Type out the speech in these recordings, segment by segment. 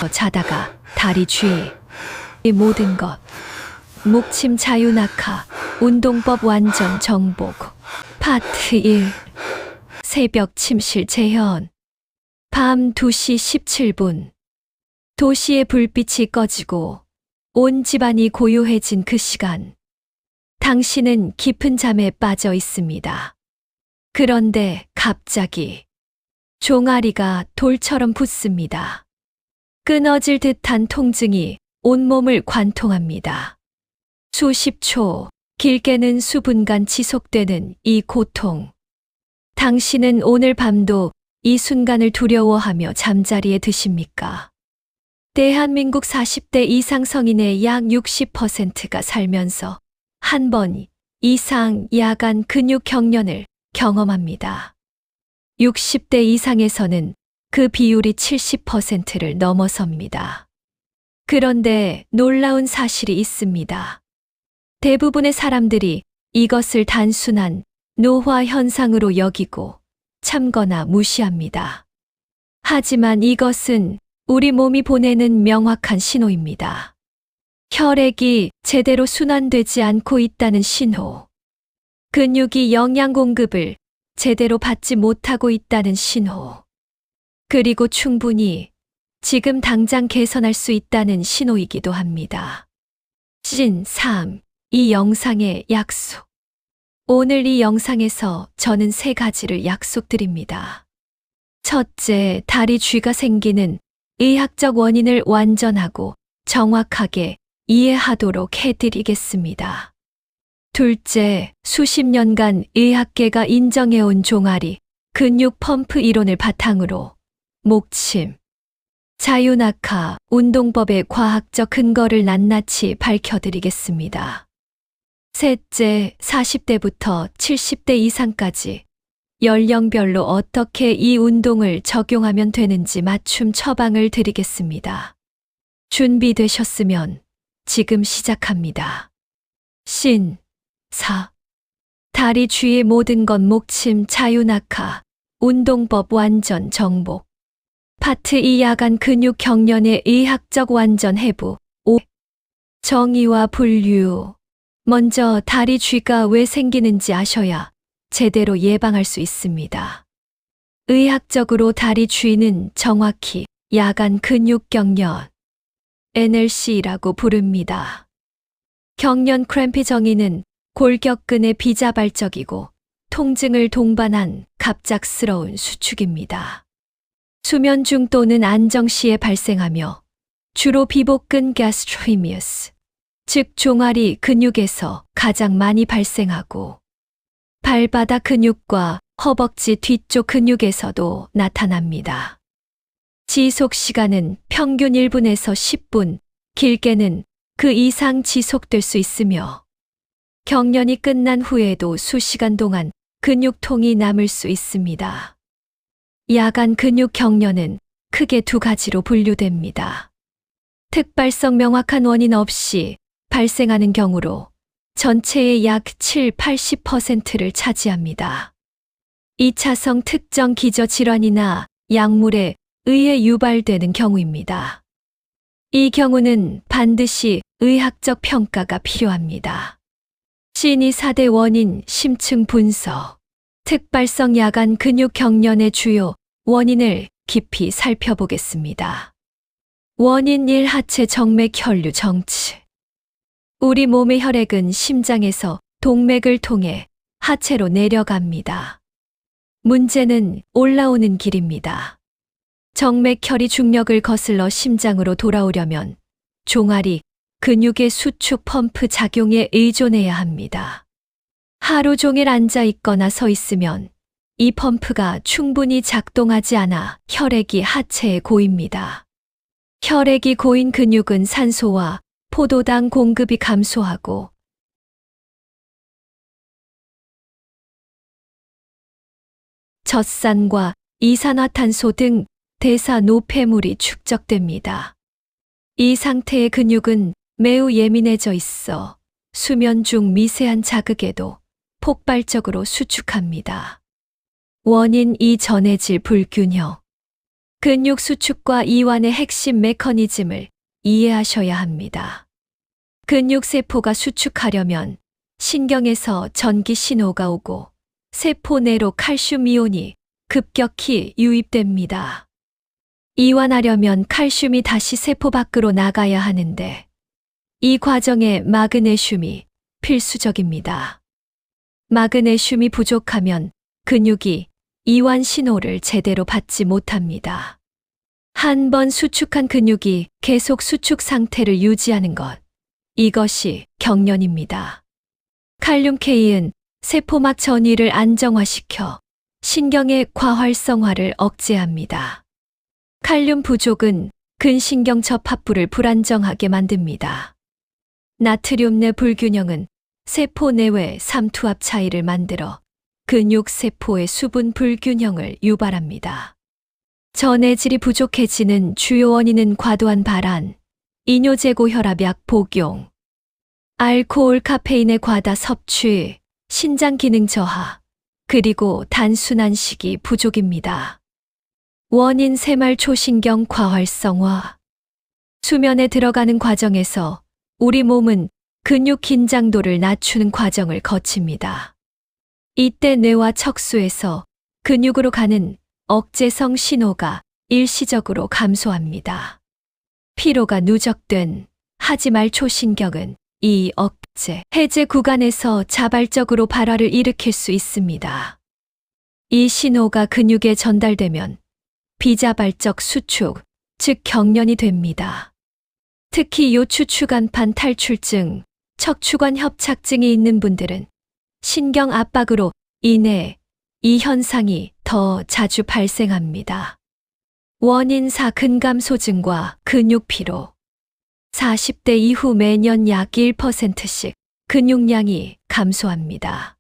자다가 다리 쥐, 이 모든 것. 목침 자유낙하, 운동법 완전 정복. 파트 1. 새벽 침실 재현. 밤 2시 17분. 도시의 불빛이 꺼지고 온 집안이 고요해진 그 시간. 당신은 깊은 잠에 빠져 있습니다. 그런데 갑자기 종아리가 돌처럼 붓습니다. 끊어질 듯한 통증이 온몸을 관통합니다. 수십 초, 길게는 수분간 지속되는 이 고통. 당신은 오늘 밤도 이 순간을 두려워하며 잠자리에 드십니까? 대한민국 40대 이상 성인의 약 60%가 살면서 한 번 이상 야간 근육 경련을 경험합니다. 60대 이상에서는 그 비율이 70%를 넘어섭니다. 그런데 놀라운 사실이 있습니다. 대부분의 사람들이 이것을 단순한 노화 현상으로 여기고 참거나 무시합니다. 하지만 이것은 우리 몸이 보내는 명확한 신호입니다. 혈액이 제대로 순환되지 않고 있다는 신호. 근육이 영양 공급을 제대로 받지 못하고 있다는 신호. 그리고 충분히 지금 당장 개선할 수 있다는 신호이기도 합니다. 시즌 3. 이 영상의 약속. 오늘 이 영상에서 저는 3가지를 약속드립니다. 첫째, 다리 쥐가 생기는 의학적 원인을 완전하고 정확하게 이해하도록 해드리겠습니다. 둘째, 수십 년간 의학계가 인정해온 종아리, 근육 펌프 이론을 바탕으로 목침, 자유낙하, 운동법의 과학적 근거를 낱낱이 밝혀드리겠습니다. 셋째, 40대부터 70대 이상까지 연령별로 어떻게 이 운동을 적용하면 되는지 맞춤 처방을 드리겠습니다. 준비되셨으면 지금 시작합니다. 신 4. 다리 쥐의 모든 것 목침 자유낙하, 운동법 완전 정복. 파트 2 야간 근육 경련의 의학적 완전 해부. 5. 정의와 분류. 먼저 다리 쥐가 왜 생기는지 아셔야 제대로 예방할 수 있습니다. 의학적으로 다리 쥐는 정확히 야간 근육 경련, NLC라고 부릅니다. 경련 크램프 정의는 골격근의 비자발적이고 통증을 동반한 갑작스러운 수축입니다. 수면 중 또는 안정 시에 발생하며 주로 비복근 가스트로히미어스, 즉 종아리 근육에서 가장 많이 발생하고 발바닥 근육과 허벅지 뒤쪽 근육에서도 나타납니다. 지속 시간은 평균 1분에서 10분, 길게는 그 이상 지속될 수 있으며 경련이 끝난 후에도 수시간 동안 근육통이 남을 수 있습니다. 야간 근육 경련은 크게 2가지로 분류됩니다. 특발성 명확한 원인 없이 발생하는 경우로 전체의 약 7-80%를 차지합니다. 2차성 특정 기저질환이나 약물에 의해 유발되는 경우입니다. 이 경우는 반드시 의학적 평가가 필요합니다. 신이 4대 원인 심층 분석. 특발성 야간 근육 경련의 주요 원인을 깊이 살펴보겠습니다. 원인 1. 하체 정맥 혈류 정체. 우리 몸의 혈액은 심장에서 동맥을 통해 하체로 내려갑니다. 문제는 올라오는 길입니다. 정맥혈이 중력을 거슬러 심장으로 돌아오려면 종아리, 근육의 수축 펌프 작용에 의존해야 합니다. 하루 종일 앉아 있거나 서 있으면 이 펌프가 충분히 작동하지 않아 혈액이 하체에 고입니다. 혈액이 고인 근육은 산소와 포도당 공급이 감소하고 젖산과 이산화탄소 등 대사 노폐물이 축적됩니다. 이 상태의 근육은 매우 예민해져 있어 수면 중 미세한 자극에도 폭발적으로 수축합니다. 원인 2. 전해질 불균형. 근육 수축과 이완의 핵심 메커니즘을 이해하셔야 합니다. 근육 세포가 수축하려면 신경에서 전기 신호가 오고 세포 내로 칼슘 이온이 급격히 유입됩니다. 이완하려면 칼슘이 다시 세포 밖으로 나가야 하는데 이 과정에 마그네슘이 필수적입니다. 마그네슘이 부족하면 근육이 이완 신호를 제대로 받지 못합니다. 한 번 수축한 근육이 계속 수축 상태를 유지하는 것, 이것이 경련입니다. 칼륨 K는 세포막 전이를 안정화시켜 신경의 과활성화를 억제합니다. 칼륨 부족은 근신경 접합부를 불안정하게 만듭니다. 나트륨 내 불균형은 세포 내외 삼투압 차이를 만들어 근육 세포의 수분 불균형을 유발합니다. 전해질이 부족해지는 주요 원인은 과도한 발한, 이뇨제고 혈압약 복용, 알코올 카페인의 과다 섭취, 신장 기능 저하, 그리고 단순한 식이 부족입니다. 원인 새말 초신경 과활성화. 수면에 들어가는 과정에서 우리 몸은 근육 긴장도를 낮추는 과정을 거칩니다. 이때 뇌와 척수에서 근육으로 가는 억제성 신호가 일시적으로 감소합니다. 피로가 누적된 하지 말 초신경은 이 억제, 해제 구간에서 자발적으로 발화를 일으킬 수 있습니다. 이 신호가 근육에 전달되면 비자발적 수축, 즉 경련이 됩니다. 특히 요추추간판 탈출증, 척추관 협착증이 있는 분들은 신경 압박으로 인해 이 현상이 더 자주 발생합니다. 원인 4. 근감소증과 근육피로. 40대 이후 매년 약 1%씩 근육량이 감소합니다.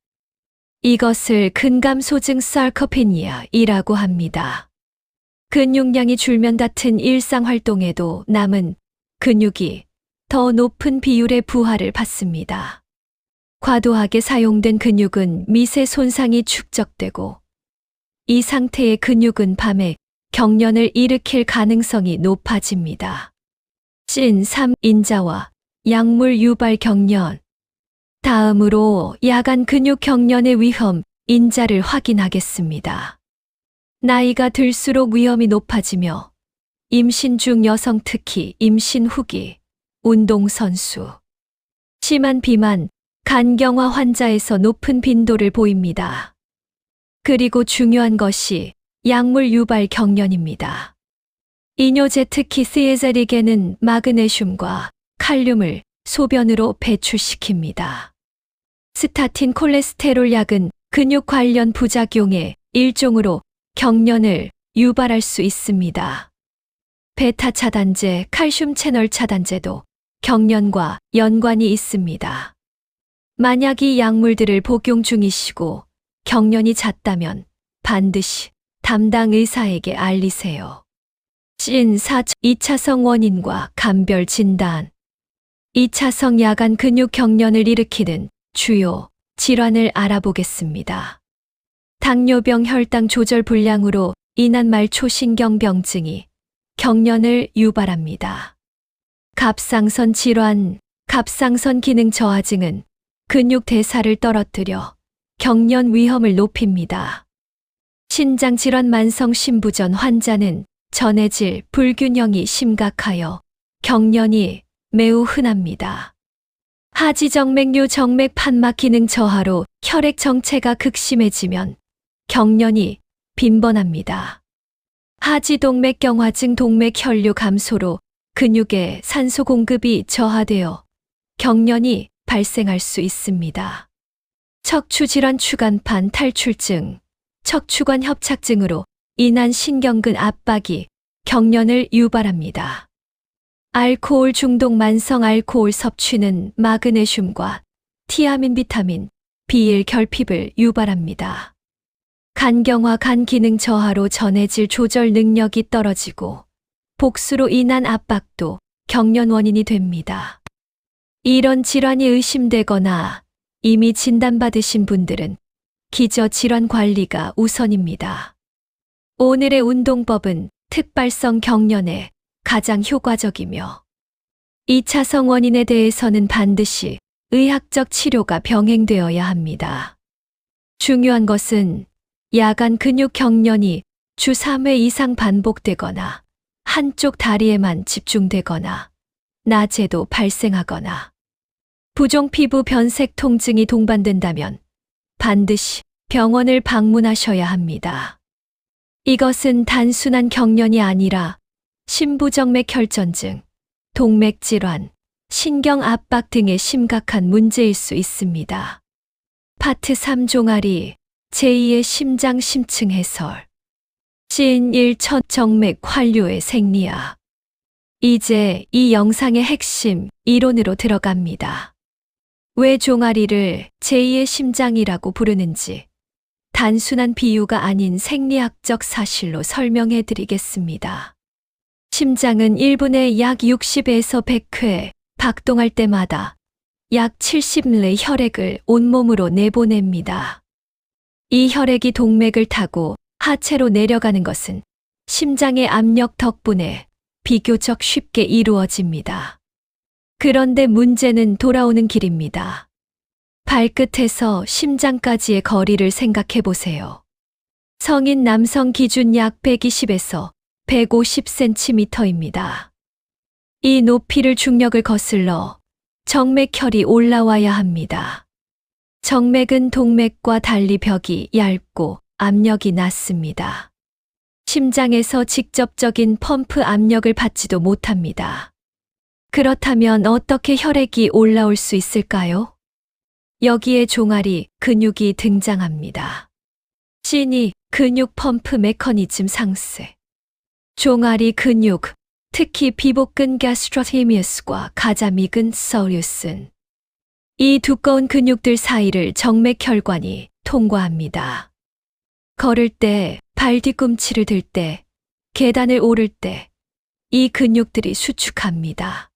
이것을 근감소증 sarcopenia이라고 합니다. 근육량이 줄면 같은 일상활동에도 남은 근육이 더 높은 비율의 부하를 받습니다. 과도하게 사용된 근육은 미세 손상이 축적되고 이 상태의 근육은 밤에 경련을 일으킬 가능성이 높아집니다. 씬 3. 인자와 약물 유발 경련. 다음으로 야간 근육 경련의 위험, 인자를 확인하겠습니다. 나이가 들수록 위험이 높아지며 임신 중 여성 특히 임신 후기, 운동선수, 심한 비만, 간경화 환자에서 높은 빈도를 보입니다. 그리고 중요한 것이 약물 유발 경련입니다. 이뇨제 특히 시에자릭에는 마그네슘과 칼륨을 소변으로 배출시킵니다. 스타틴 콜레스테롤 약은 근육 관련 부작용의 일종으로 경련을 유발할 수 있습니다. 베타 차단제, 칼슘 채널 차단제도 경련과 연관이 있습니다. 만약 이 약물들을 복용 중이시고 경련이 잦다면 반드시 담당 의사에게 알리세요. 씬 4. 2차성 원인과 감별 진단. 2차성 야간 근육 경련을 일으키는 주요 질환을 알아보겠습니다. 당뇨병 혈당 조절 불량으로 인한 말초신경병증이 경련을 유발합니다. 갑상선 질환, 갑상선 기능 저하증은 근육 대사를 떨어뜨려 경련 위험을 높입니다. 신장 질환 만성 신부전 환자는 전해질 불균형이 심각하여 경련이 매우 흔합니다. 하지정맥류 정맥 판막 기능 저하로 혈액 정체가 극심해지면 경련이 빈번합니다. 하지동맥경화증 동맥 혈류 감소로 근육의 산소 공급이 저하되어 경련이 발생할 수 있습니다. 척추질환 추간판 탈출증, 척추관 협착증으로 인한 신경근 압박이 경련을 유발합니다. 알코올 중독 만성 알코올 섭취는 마그네슘과 티아민 비타민 B1 결핍을 유발합니다. 간경화 간 기능 저하로 전해질 조절 능력이 떨어지고 복수로 인한 압박도 경련 원인이 됩니다. 이런 질환이 의심되거나 이미 진단받으신 분들은 기저 질환 관리가 우선입니다. 오늘의 운동법은 특발성 경련에 가장 효과적이며 2차성 원인에 대해서는 반드시 의학적 치료가 병행되어야 합니다. 중요한 것은 야간 근육 경련이 주 3회 이상 반복되거나 한쪽 다리에만 집중되거나 낮에도 발생하거나 부종 피부 변색 통증이 동반된다면 반드시 병원을 방문하셔야 합니다. 이것은 단순한 경련이 아니라 심부정맥 혈전증, 동맥질환, 신경압박 등의 심각한 문제일 수 있습니다. 파트 3 종아리 제2의 심장 심층 해설 씬 1 첫 정맥 환류의 생리학. 이제 이 영상의 핵심 이론으로 들어갑니다. 왜 종아리를 제2의 심장이라고 부르는지 단순한 비유가 아닌 생리학적 사실로 설명해 드리겠습니다. 심장은 1분에 약 60에서 100회 박동할 때마다 약 70례 혈액을 온몸으로 내보냅니다. 이 혈액이 동맥을 타고 하체로 내려가는 것은 심장의 압력 덕분에 비교적 쉽게 이루어집니다. 그런데 문제는 돌아오는 길입니다. 발끝에서 심장까지의 거리를 생각해 보세요. 성인 남성 기준 약 120에서 150cm입니다. 이 높이를 중력을 거슬러 정맥혈이 올라와야 합니다. 정맥은 동맥과 달리 벽이 얇고 압력이 낮습니다. 심장에서 직접적인 펌프 압력을 받지도 못합니다. 그렇다면 어떻게 혈액이 올라올 수 있을까요? 여기에 종아리 근육이 등장합니다. 씬이 근육 펌프 메커니즘 상세. 종아리 근육, 특히 비복근 가스트로히미우스과 가자미근 서리우슨. 이 두꺼운 근육들 사이를 정맥혈관이 통과합니다. 걸을 때, 발 뒤꿈치를 들 때, 계단을 오를 때, 이 근육들이 수축합니다.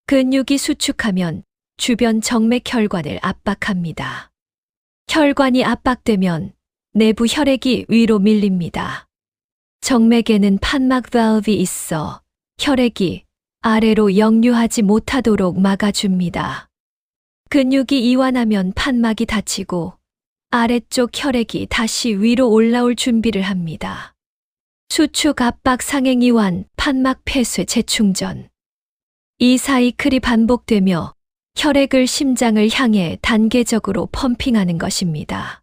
근육이 수축하면 주변 정맥혈관을 압박합니다. 혈관이 압박되면 내부 혈액이 위로 밀립니다. 정맥에는 판막 밸브가 있어 혈액이 아래로 역류하지 못하도록 막아줍니다. 근육이 이완하면 판막이 닫히고 아래쪽 혈액이 다시 위로 올라올 준비를 합니다. 수축 압박 상행 이완, 판막 폐쇄 재충전. 이 사이클이 반복되며 혈액을 심장을 향해 단계적으로 펌핑하는 것입니다.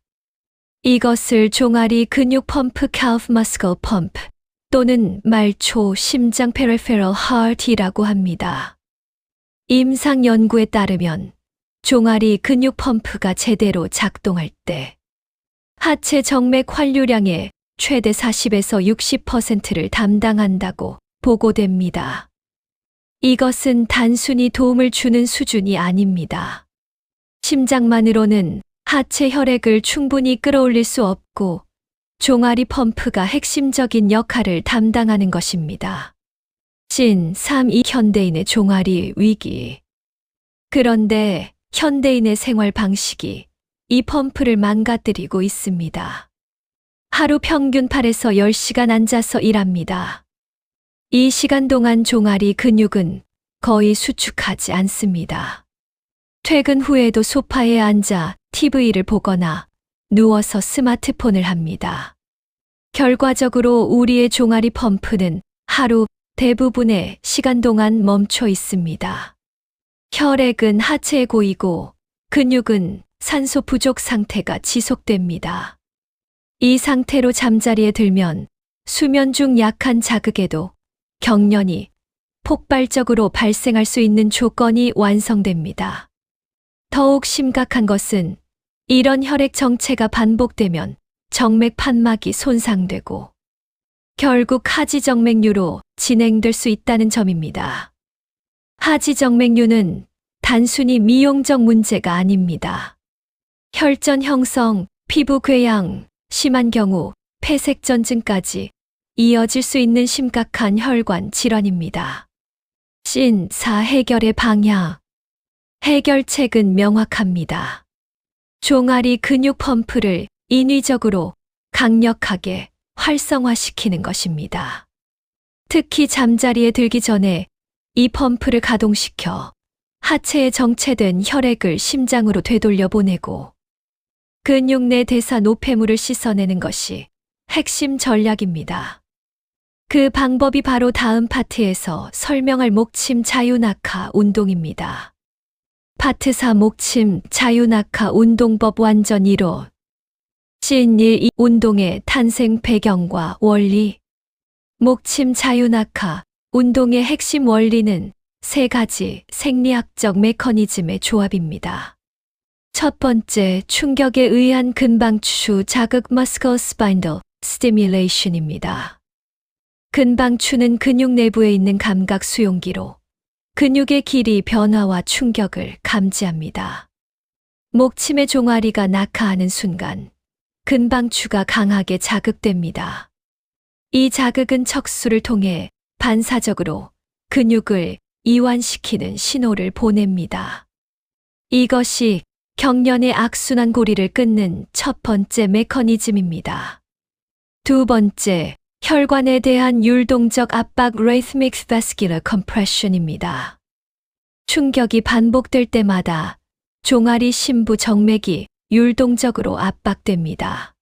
이것을 종아리 근육 펌프 calf muscle pump 또는 말초 심장 peripheral heart이라고 합니다. 임상 연구에 따르면 종아리 근육 펌프가 제대로 작동할 때 하체 정맥 환류량의 최대 40에서 60%를 담당한다고 보고됩니다. 이것은 단순히 도움을 주는 수준이 아닙니다. 심장만으로는 하체 혈액을 충분히 끌어올릴 수 없고 종아리 펌프가 핵심적인 역할을 담당하는 것입니다. 씬 3.2 현대인의 종아리 위기. 그런데 현대인의 생활 방식이 이 펌프를 망가뜨리고 있습니다. 하루 평균 8에서 10시간 앉아서 일합니다. 이 시간 동안 종아리 근육은 거의 수축하지 않습니다. 퇴근 후에도 소파에 앉아 TV를 보거나 누워서 스마트폰을 합니다. 결과적으로 우리의 종아리 펌프는 하루 대부분의 시간 동안 멈춰 있습니다. 혈액은 하체에 고이고 근육은 산소 부족 상태가 지속됩니다. 이 상태로 잠자리에 들면 수면 중 약한 자극에도 경련이 폭발적으로 발생할 수 있는 조건이 완성됩니다. 더욱 심각한 것은 이런 혈액 정체가 반복되면 정맥 판막이 손상되고 결국 하지정맥류로 진행될 수 있다는 점입니다. 하지정맥류는 단순히 미용적 문제가 아닙니다. 혈전 형성, 피부 궤양, 심한 경우 폐색전증까지 이어질 수 있는 심각한 혈관 질환입니다. 씬 4 해결의 방향. 해결책은 명확합니다. 종아리 근육 펌프를 인위적으로 강력하게 활성화시키는 것입니다. 특히 잠자리에 들기 전에 이 펌프를 가동시켜 하체에 정체된 혈액을 심장으로 되돌려 보내고 근육 내 대사 노폐물을 씻어내는 것이 핵심 전략입니다. 그 방법이 바로 다음 파트에서 설명할 목침 자유낙하 운동입니다. 파트 4 목침 자유낙하 운동법 완전 1호 씬 1 이 운동의 탄생 배경과 원리. 목침 자유낙하 운동의 핵심 원리는 세 가지 생리학적 메커니즘의 조합입니다. 첫 번째, 충격에 의한 근방추 자극 머스컬 스파인들 스티뮬레이션입니다. 근방추는 근육 내부에 있는 감각 수용기로 근육의 길이 변화와 충격을 감지합니다. 목침의 종아리가 낙하하는 순간 근방추가 강하게 자극됩니다. 이 자극은 척수를 통해 반사적으로 근육을 이완시키는 신호를 보냅니다. 이것이 경련의 악순환 고리를 끊는 첫 번째 메커니즘입니다. 두 번째, 혈관에 대한 율동적 압박 rhythmic vascular compression입니다. 충격이 반복될 때마다 종아리 심부 정맥이 율동적으로 압박됩니다.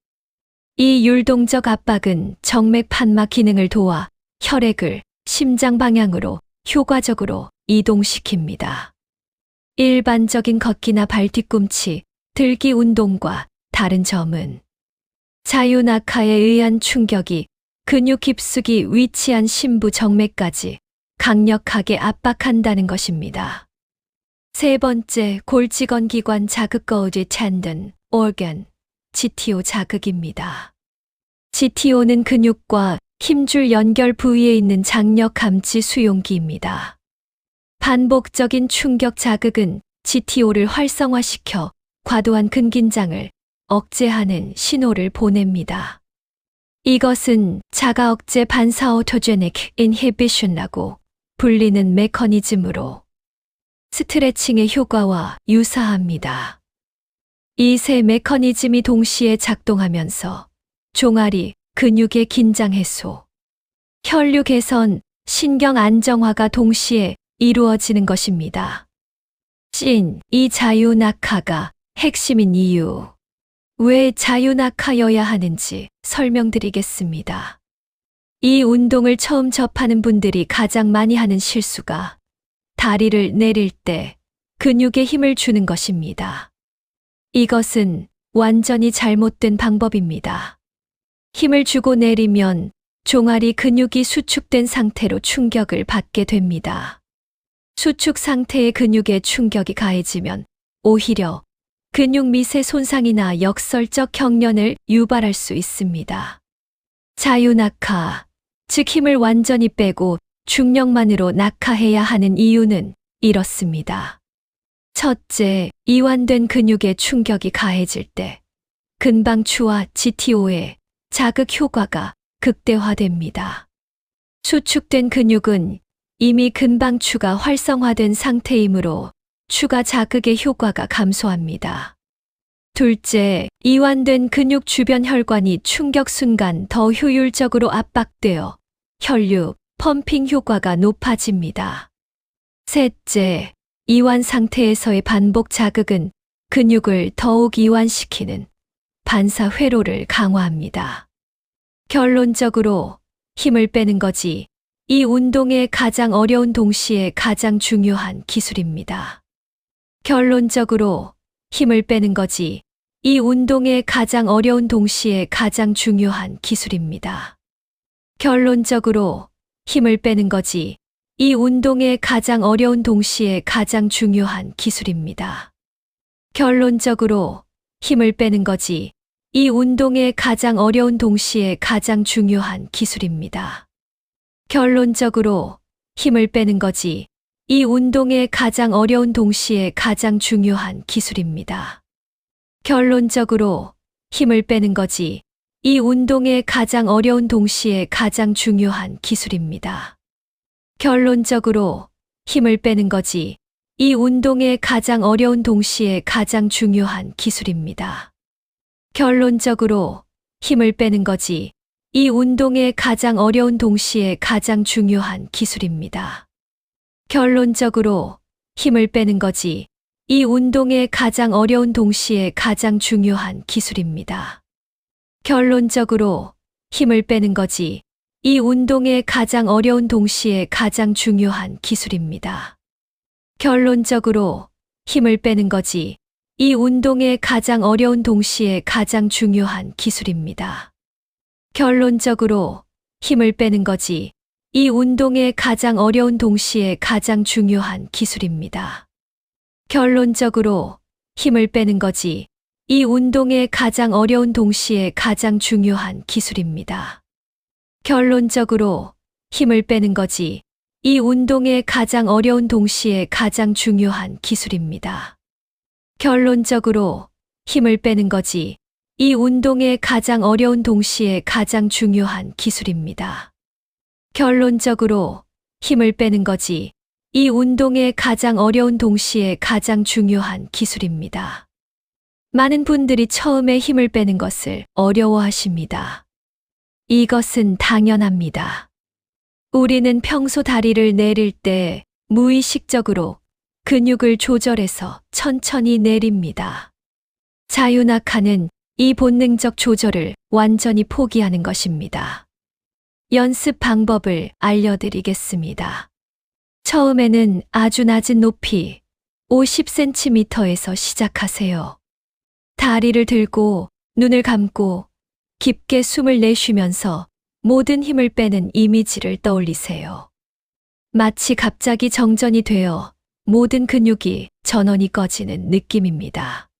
이 율동적 압박은 정맥 판막 기능을 도와 혈액을 심장 방향으로 효과적으로 이동시킵니다. 일반적인 걷기나 발 뒤꿈치, 들기 운동과 다른 점은 자유낙하에 의한 충격이 근육 깊숙이 위치한 심부 정맥까지 강력하게 압박한다는 것입니다. 세 번째, 골직원 기관 자극 거우지 텐든, organ, GTO 자극입니다. GTO는 근육과 힘줄 연결 부위에 있는 장력 감지 수용기입니다. 반복적인 충격 자극은 GTO를 활성화시켜 과도한 근긴장을 억제하는 신호를 보냅니다. 이것은 자가 억제 반사 오토제닉 인히비션이라고 불리는 메커니즘으로 스트레칭의 효과와 유사합니다. 이 세 메커니즘이 동시에 작동하면서 종아리, 근육의 긴장 해소, 혈류 개선, 신경 안정화가 동시에 이루어지는 것입니다. 씬, 이 자유낙하가 핵심인 이유. 왜 자유낙하여야 하는지 설명드리겠습니다. 이 운동을 처음 접하는 분들이 가장 많이 하는 실수가 다리를 내릴 때 근육에 힘을 주는 것입니다. 이것은 완전히 잘못된 방법입니다. 힘을 주고 내리면 종아리 근육이 수축된 상태로 충격을 받게 됩니다. 수축 상태의 근육에 충격이 가해지면 오히려 근육 미세 손상이나 역설적 경련을 유발할 수 있습니다. 자유낙하, 즉 힘을 완전히 빼고 중력만으로 낙하해야 하는 이유는 이렇습니다. 첫째, 이완된 근육에 충격이 가해질 때 근방추와 GTO의 자극 효과가 극대화됩니다. 수축된 근육은 이미 근방추가 활성화된 상태이므로 추가 자극의 효과가 감소합니다. 둘째, 이완된 근육 주변 혈관이 충격 순간 더 효율적으로 압박되어 혈류, 펌핑 효과가 높아집니다. 셋째, 이완 상태에서의 반복 자극은 근육을 더욱 이완시키는 반사 회로를 강화합니다. 결론적으로 힘을 빼는 것이 이 운동의 가장 어려운 동시에 가장 중요한 기술입니다. 결론적으로 힘을 빼는 것이 이 운동의 가장 어려운 동시에 가장 중요한 기술입니다. 결론적으로 힘을 빼는 것이 이 운동의 가장 어려운 동시에 가장 중요한 기술입니다. 결론적으로 힘을 빼는 것이 이 운동의 가장 어려운 동시에 가장 중요한 기술입니다. 결론적으로 힘을 빼는 것이 이 운동의 가장 어려운 동시에 가장 중요한 기술입니다. 결론적으로 힘을 빼는 것이 이 운동의 가장 어려운 동시에 가장 중요한 기술입니다. 결론적으로 힘을 빼는 것이 이 운동의 가장 어려운 동시에 가장 중요한 기술입니다. 결론적으로 힘을 빼는 것이 이 운동의 가장 어려운 동시에 가장 중요한 기술입니다. 결론적으로 힘을 빼는 거지. 이 운동의 가장 어려운 동시에 가장 중요한 기술입니다. 결론적으로 힘을 빼는 거지. 이 운동의 가장 어려운 동시에 가장 중요한 기술입니다. 결론적으로 힘을 빼는 거지. 이 운동의 가장 어려운 동시에 가장 중요한 기술입니다. 결론적으로 힘을 빼는 거지. 이 운동의 가장 어려운 동시에 가장 중요한 기술입니다. 결론적으로 힘을 빼는 거지. 이 운동의 가장 어려운 동시에 가장 중요한 기술입니다. 결론적으로 힘을 빼는 거지. 이 운동의 가장 어려운 동시에 가장 중요한 기술입니다. 결론적으로 힘을 빼는 거지. 이 운동의 가장 어려운 동시에 가장 중요한 기술입니다. 결론적으로 힘을 빼는 거지. 이 운동의 가장 어려운 동시에 가장 중요한 기술입니다. 많은 분들이 처음에 힘을 빼는 것을 어려워하십니다. 이것은 당연합니다. 우리는 평소 다리를 내릴 때 무의식적으로 근육을 조절해서 천천히 내립니다. 자유낙하는 이 본능적 조절을 완전히 포기하는 것입니다. 연습 방법을 알려드리겠습니다. 처음에는 아주 낮은 높이 50cm에서 시작하세요. 다리를 들고 눈을 감고 깊게 숨을 내쉬면서 모든 힘을 빼는 이미지를 떠올리세요. 마치 갑자기 정전이 되어 모든 근육이 전원이 꺼지는 느낌입니다.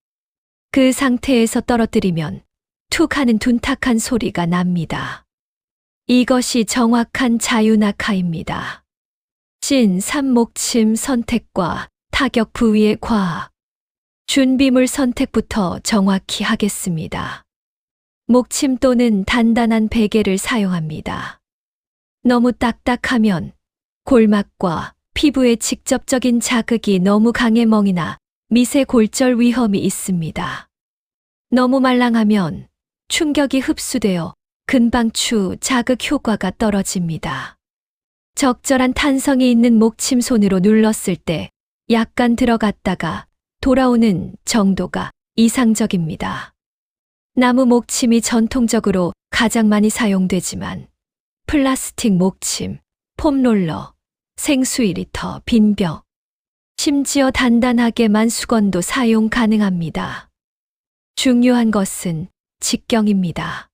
그 상태에서 떨어뜨리면 툭 하는 둔탁한 소리가 납니다. 이것이 정확한 자유낙하입니다. 진3목침 선택과 타격 부위의 과학. 준비물 선택부터 정확히 하겠습니다. 목침 또는 단단한 베개를 사용합니다. 너무 딱딱하면 골막과 피부에 직접적인 자극이 너무 강해 멍이나 미세 골절 위험이 있습니다. 너무 말랑하면 충격이 흡수되어 근방추 자극 효과가 떨어집니다. 적절한 탄성이 있는 목침 손으로 눌렀을 때 약간 들어갔다가 돌아오는 정도가 이상적입니다. 나무 목침이 전통적으로 가장 많이 사용되지만 플라스틱 목침, 폼롤러, 생수 2리터, 빈병, 심지어 단단하게만 수건도 사용 가능합니다. 중요한 것은 직경입니다.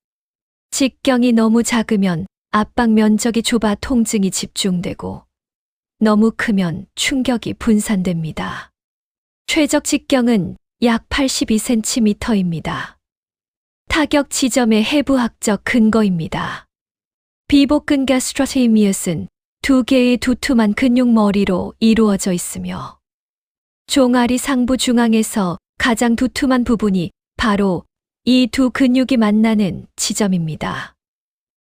직경이 너무 작으면 압박 면적이 좁아 통증이 집중되고 너무 크면 충격이 분산됩니다. 최적 직경은 약 82cm입니다. 타격 지점의 해부학적 근거입니다. 비복근 가스트로테미어스는 두 개의 두툼한 근육머리로 이루어져 있으며 종아리 상부 중앙에서 가장 두툼한 부분이 바로 이 두 근육이 만나는 지점입니다.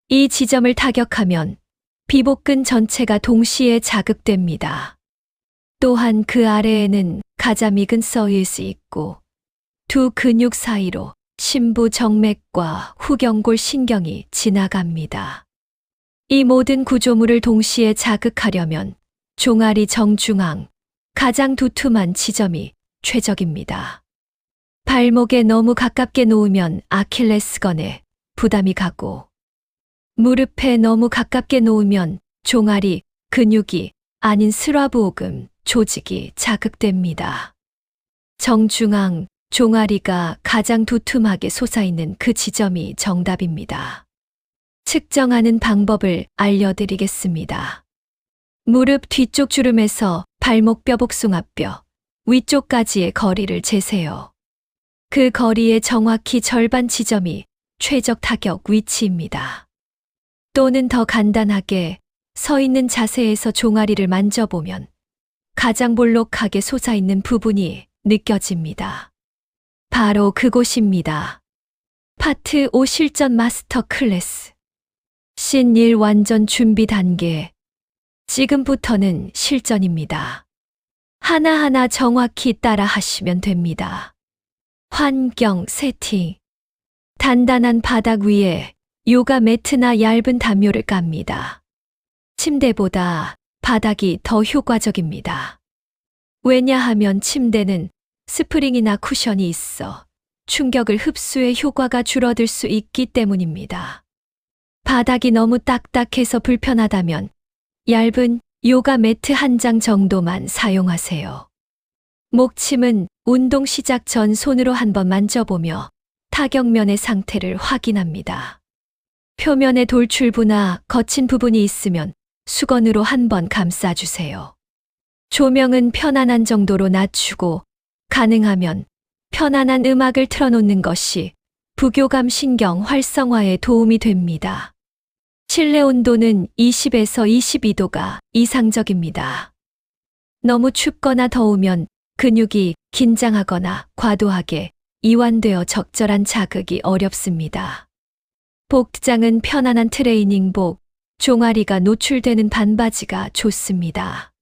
이 지점을 타격하면 비복근 전체가 동시에 자극됩니다. 또한 그 아래에는 가자믹은 서일스 있고 두 근육 사이로 심부 정맥과 후경골 신경이 지나갑니다. 이 모든 구조물을 동시에 자극하려면 종아리 정중앙, 가장 두툼한 지점이 최적입니다. 발목에 너무 가깝게 놓으면 아킬레스건에 부담이 가고 무릎에 너무 가깝게 놓으면 종아리, 근육이 아닌 스라브오금, 조직이 자극됩니다. 정중앙, 종아리가 가장 두툼하게 솟아있는 그 지점이 정답입니다. 측정하는 방법을 알려드리겠습니다. 무릎 뒤쪽 주름에서 발목뼈 복숭아뼈 위쪽까지의 거리를 재세요. 그 거리의 정확히 절반 지점이 최적 타격 위치입니다. 또는 더 간단하게 서 있는 자세에서 종아리를 만져보면 가장 볼록하게 솟아있는 부분이 느껴집니다. 바로 그곳입니다. 파트 5 실전 마스터 클래스. 신 1 완전 준비 단계. 지금부터는 실전입니다. 하나하나 정확히 따라 하시면 됩니다. 환경 세팅. 단단한 바닥 위에 요가 매트나 얇은 담요를 깝니다. 침대보다 바닥이 더 효과적입니다. 왜냐하면 침대는 스프링이나 쿠션이 있어 충격을 흡수해 효과가 줄어들 수 있기 때문입니다. 바닥이 너무 딱딱해서 불편하다면 얇은 요가 매트 한 장 정도만 사용하세요. 목침은 운동 시작 전 손으로 한번 만져보며 타격면의 상태를 확인합니다. 표면에 돌출부나 거친 부분이 있으면 수건으로 한번 감싸주세요. 조명은 편안한 정도로 낮추고 가능하면 편안한 음악을 틀어놓는 것이 부교감 신경 활성화에 도움이 됩니다. 실내 온도는 20에서 22도가 이상적입니다. 너무 춥거나 더우면 근육이 긴장하거나 과도하게 이완되어 적절한 자극이 어렵습니다. 복장은 편안한 트레이닝복, 종아리가 노출되는 반바지가 좋습니다.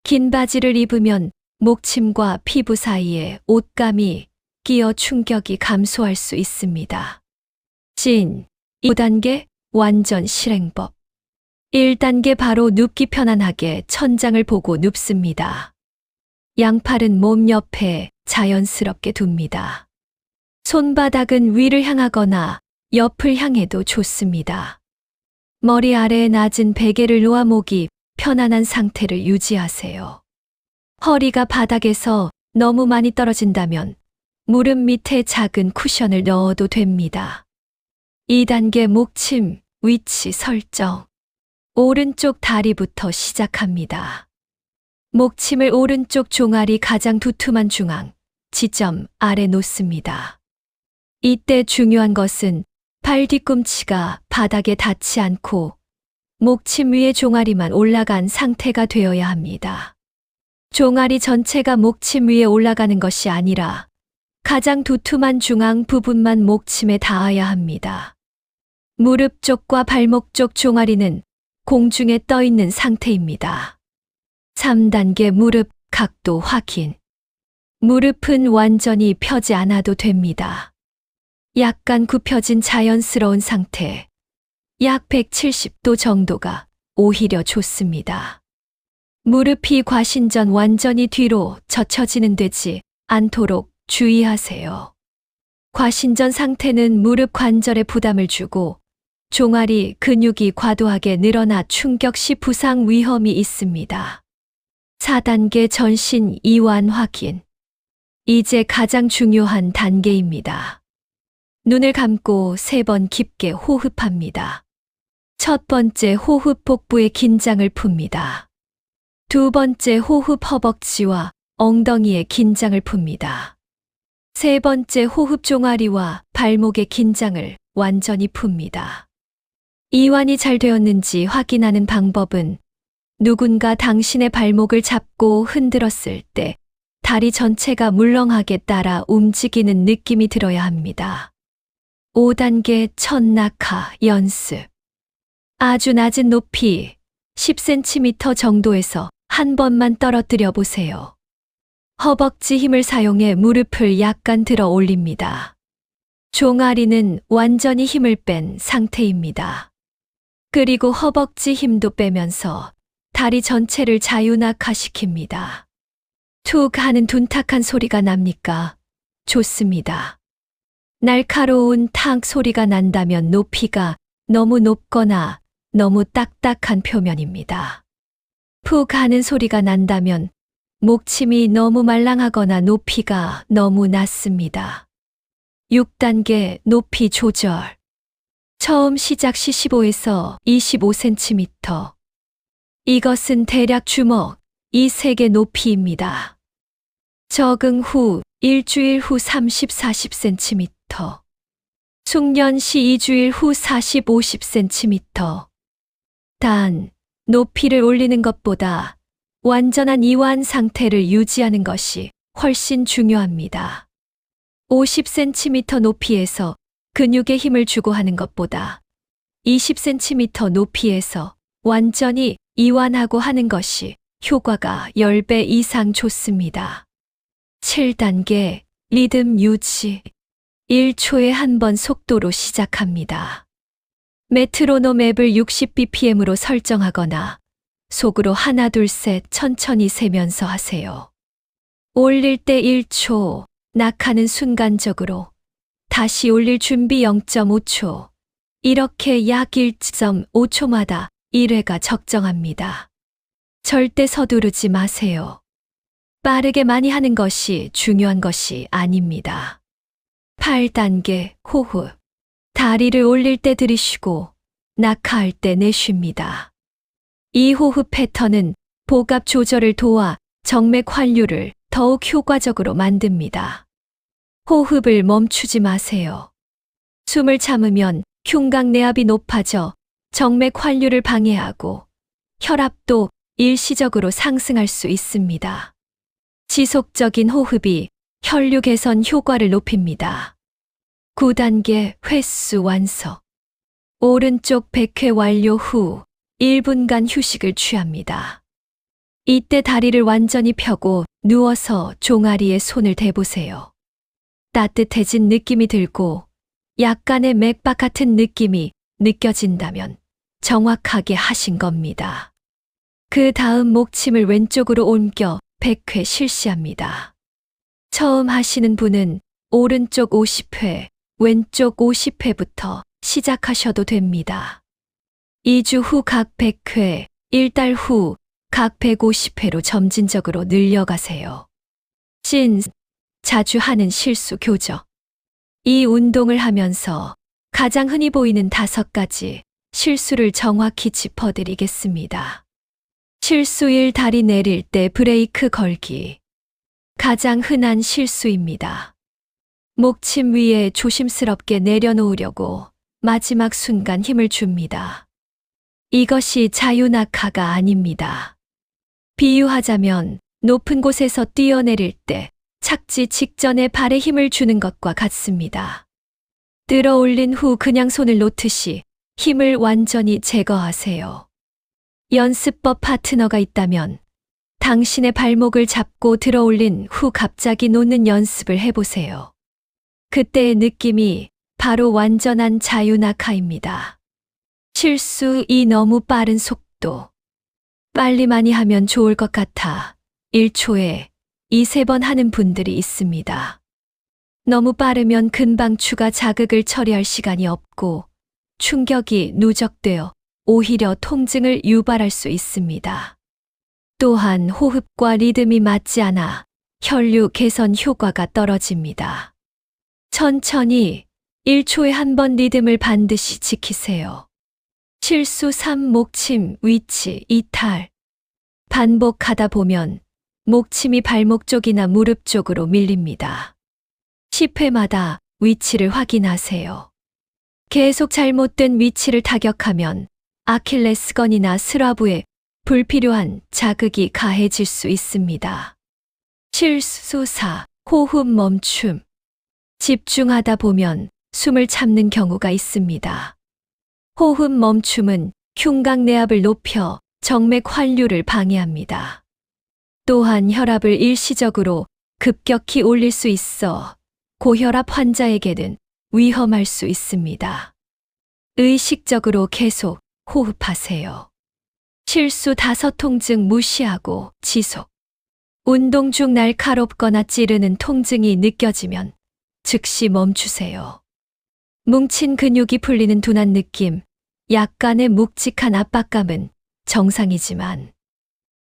긴 바지를 입으면 목침과 피부 사이에 옷감이 끼어 충격이 감소할 수 있습니다. 진 5단계 완전 실행법. 1단계 바로 눕기 편안하게 천장을 보고 눕습니다. 양팔은 몸 옆에 자연스럽게 둡니다. 손바닥은 위를 향하거나 옆을 향해도 좋습니다. 머리 아래에 낮은 베개를 놓아 목이 편안한 상태를 유지하세요. 허리가 바닥에서 너무 많이 떨어진다면 무릎 밑에 작은 쿠션을 넣어도 됩니다. 2단계 목침 위치 설정. 오른쪽 다리부터 시작합니다. 목침을 오른쪽 종아리 가장 두툼한 중앙, 지점 아래 놓습니다. 이때 중요한 것은 발 뒤꿈치가 바닥에 닿지 않고 목침 위에 종아리만 올라간 상태가 되어야 합니다. 종아리 전체가 목침 위에 올라가는 것이 아니라 가장 두툼한 중앙 부분만 목침에 닿아야 합니다. 무릎 쪽과 발목 쪽 종아리는 공중에 떠 있는 상태입니다. 3단계 무릎 각도 확인. 무릎은 완전히 펴지 않아도 됩니다. 약간 굽혀진 자연스러운 상태, 약 170도 정도가 오히려 좋습니다. 무릎이 과신전 완전히 뒤로 젖혀지는 되지 않도록 주의하세요. 과신전 상태는 무릎 관절에 부담을 주고 종아리 근육이 과도하게 늘어나 충격 시 부상 위험이 있습니다. 4단계 전신 이완 확인. 이제 가장 중요한 단계입니다. 눈을 감고 3번 깊게 호흡합니다. 첫 번째 호흡 복부의 긴장을 풉니다. 두 번째 호흡 허벅지와 엉덩이의 긴장을 풉니다. 세 번째 호흡 종아리와 발목의 긴장을 완전히 풉니다. 이완이 잘 되었는지 확인하는 방법은 누군가 당신의 발목을 잡고 흔들었을 때 다리 전체가 물렁하게 따라 움직이는 느낌이 들어야 합니다. 5단계 첫낙하 연습. 아주 낮은 높이 10cm 정도에서 한 번만 떨어뜨려 보세요. 허벅지 힘을 사용해 무릎을 약간 들어 올립니다. 종아리는 완전히 힘을 뺀 상태입니다. 그리고 허벅지 힘도 빼면서 다리 전체를 자유낙하시킵니다. 툭 하는 둔탁한 소리가 납니까? 좋습니다. 날카로운 탁 소리가 난다면 높이가 너무 높거나 너무 딱딱한 표면입니다. 푹 하는 소리가 난다면 목침이 너무 말랑하거나 높이가 너무 낮습니다. 6단계 높이 조절. 처음 시작 시 15에서 25cm. 이것은 대략 주먹, 이 3개 높이입니다. 적응 후 일주일 후 30, 40cm. 숙련 시 2주일 후 40, 50cm. 단, 높이를 올리는 것보다 완전한 이완 상태를 유지하는 것이 훨씬 중요합니다. 50cm 높이에서 근육에 힘을 주고 하는 것보다 20cm 높이에서 완전히 이완하고 하는 것이 효과가 10배 이상 좋습니다. 7단계 리듬 유지. 1초에 한 번 속도로 시작합니다. 메트로놈 앱을 60bpm으로 설정하거나 속으로 하나 둘 셋 천천히 세면서 하세요. 올릴 때 1초, 낙하는 순간적으로, 다시 올릴 준비 0.5초, 이렇게 약 1.5초마다 1회가 적정합니다. 절대 서두르지 마세요. 빠르게 많이 하는 것이 중요한 것이 아닙니다. 8단계 호흡. 다리를 올릴 때 들이쉬고 낙하할 때 내쉽니다. 이 호흡 패턴은 복압 조절을 도와 정맥 환류를 더욱 효과적으로 만듭니다. 호흡을 멈추지 마세요. 숨을 참으면 흉곽내압이 높아져 정맥 환류를 방해하고 혈압도 일시적으로 상승할 수 있습니다. 지속적인 호흡이 혈류 개선 효과를 높입니다. 9단계 횟수 완석. 오른쪽 100회 완료 후 1분간 휴식을 취합니다. 이때 다리를 완전히 펴고 누워서 종아리에 손을 대보세요. 따뜻해진 느낌이 들고 약간의 맥박 같은 느낌이 느껴진다면 정확하게 하신 겁니다. 그 다음 목침을 왼쪽으로 옮겨 100회 실시합니다. 처음 하시는 분은 오른쪽 50회, 왼쪽 50회부터 시작하셔도 됩니다. 2주 후 각 100회, 1달 후 각 150회로 점진적으로 늘려가세요. 자주 하는 실수 교정. 이 운동을 하면서 가장 흔히 보이는 5가지 실수를 정확히 짚어드리겠습니다. 실수 1. 다리 내릴 때 브레이크 걸기. 가장 흔한 실수입니다. 목침 위에 조심스럽게 내려놓으려고 마지막 순간 힘을 줍니다. 이것이 자유낙하가 아닙니다. 비유하자면 높은 곳에서 뛰어내릴 때 착지 직전에 발에 힘을 주는 것과 같습니다. 들어 올린 후 그냥 손을 놓듯이 힘을 완전히 제거하세요. 연습법 파트너가 있다면 당신의 발목을 잡고 들어 올린 후 갑자기 놓는 연습을 해보세요. 그때의 느낌이 바로 완전한 자유낙하입니다. 실수 2. 너무 빠른 속도. 빨리 많이 하면 좋을 것 같아 1초에 2~3번 하는 분들이 있습니다. 너무 빠르면 금방 추가 자극을 처리할 시간이 없고 충격이 누적되어 오히려 통증을 유발할 수 있습니다. 또한 호흡과 리듬이 맞지 않아 혈류 개선 효과가 떨어집니다. 천천히 1초에 한 번 리듬을 반드시 지키세요. 실수 3. 목침, 위치, 이탈. 반복하다 보면 목침이 발목 쪽이나 무릎 쪽으로 밀립니다. 10회마다 위치를 확인하세요. 계속 잘못된 위치를 타격하면 아킬레스건이나 스라브에 불필요한 자극이 가해질 수 있습니다. 실수 4. 호흡 멈춤. 집중하다 보면 숨을 참는 경우가 있습니다. 호흡 멈춤은 흉곽내압을 높여 정맥 환류를 방해합니다. 또한 혈압을 일시적으로 급격히 올릴 수 있어 고혈압 환자에게는 위험할 수 있습니다. 의식적으로 계속 호흡하세요. 실수 5. 통증 무시하고 지속. 운동 중 날카롭거나 찌르는 통증이 느껴지면 즉시 멈추세요. 뭉친 근육이 풀리는 둔한 느낌, 약간의 묵직한 압박감은 정상이지만